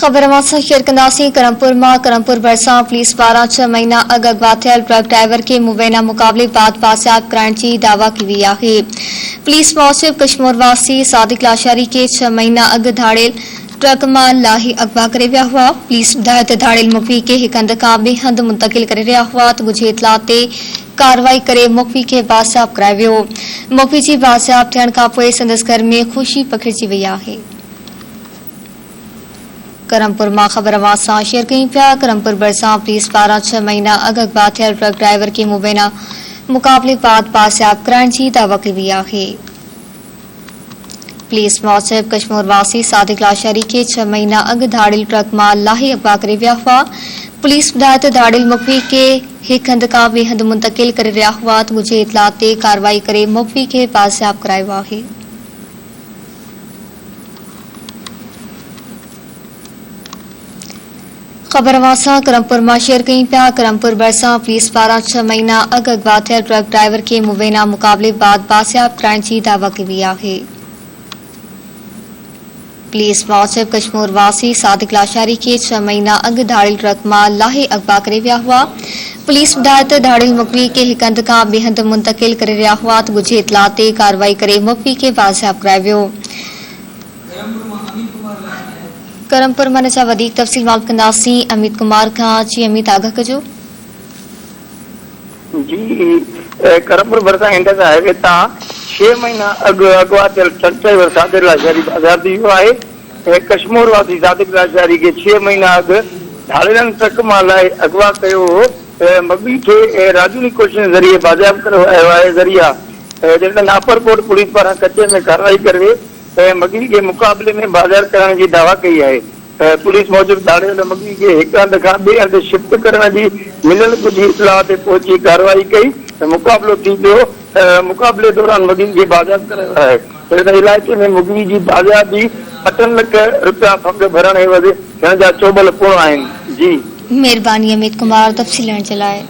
खबर शेयर कंदासी करमपुर मां करमपुर भरसा पुलिस पारां 6 महीना अग अगवा थियल ट्रक ड्राइवर के मुबैना मुकाबले बाद बासियाब करण जी दावा की हुई है। पुलिस मौजिब कश्मीर वासी सादिक लाशारी के 6 महीना अग धाड़ेल ट्रक मां लाही अगवा करे विया हुआ। पुलिस ॿुधायो त धाड़ेल मुखी के हिक हंध खां ॿिए हंध मुंतकिल करे रहिया हुआ त ॻुझे इतला ते कार्रवाई करे मुखी के बासियाब करायो वियो। मुखी जी बासियाब थियण खां पोइ संदसि घर में ख़ुशी पखिड़जी वई आहे। करमपुर मां खबर सां शेयर कई पिया। करमपुर भरसा पुलिस पारां 6 महीना अग अगवा थियल ट्रक ड्राइवर के मुबैना मुकाबले बाद बासियाब करण जी दावा की हुई है। पुलिस मौजिब कश्मीर वासी सादिक लाशारी के 6 महीना अग धाड़िल ट्रक मां लाही अगवा करे विया हुआ। पुलिस ॿुधायो त धाड़िल मुखी के हिक हंध खां ॿिए हंध मुंतकिल करे रहिया हुआ त ॻुझे इतला ते कार्रवाई करे मुखी के बासियाब करायो आहे। खबर करमपुर मां शेयर कई पिया। करमपुर भरसा पुलिस पारां 6 महीना अग अगवा थियल ट्रक ड्राइवर के मुबैना मुकाबले बाद बासियाब करण जी दावा की हुई है। पुलिस मौजिब कश्मीर वासी सादिक लाशारी के 6 महीना अग धाड़िल ट्रक मां लाहे अगवा करे विया हुआ। पुलिस ॿुधायो त धाड़िल मुखी के हिक हंध खां ॿिए हंध मुंतकिल करे रहिया हुआ त ॻुझे इतला ते कार्रवाई करे मुखी के बासियाब करायो वियो। करमपुर मन जा वधीक तफ़सील मालूम कंदासीं अमित कुमार खां। जी अमित, आगाह कजो। जी करमपुर भरसा इंडस हाईवे ता 6 महीना अगवा थियल ट्रक ड्राइवर सादिक लाशारी बाज़ार थी वियो आहे। कश्मीर वासी सादिक लाशारी के 6 महीना अग धाड़ेलन ट्रक मां लाइ अगवा कयो हो। मगबी के राजूनी कोशिश जरिए बाज़ाब करवायो आहे। ज़रिया जॾहिं नापरकोट पुलिस पारां कचे में कार्रवाई करे मगरी के मुकाबले में बाजार करण की दावा कई है। पुलिस मौजूद धाड़ेल मगरी के एक हंध खां ॿिए हंध शिफ्ट करण की मिलियल कुछ इतला ते पहुंची कार्रवाई कई। मुकाबलो थी पियो। मुकाबले दौरान मगरी के बाजार करायो आहे। इलाइके में मगरी की बाजाबी 8 लाख रुपया फंड भरण थियण जा चोबल पूर्ण आहिनि। जी मेहरबानी अमित कुमार तफ़सील ॾियण जे लाइ।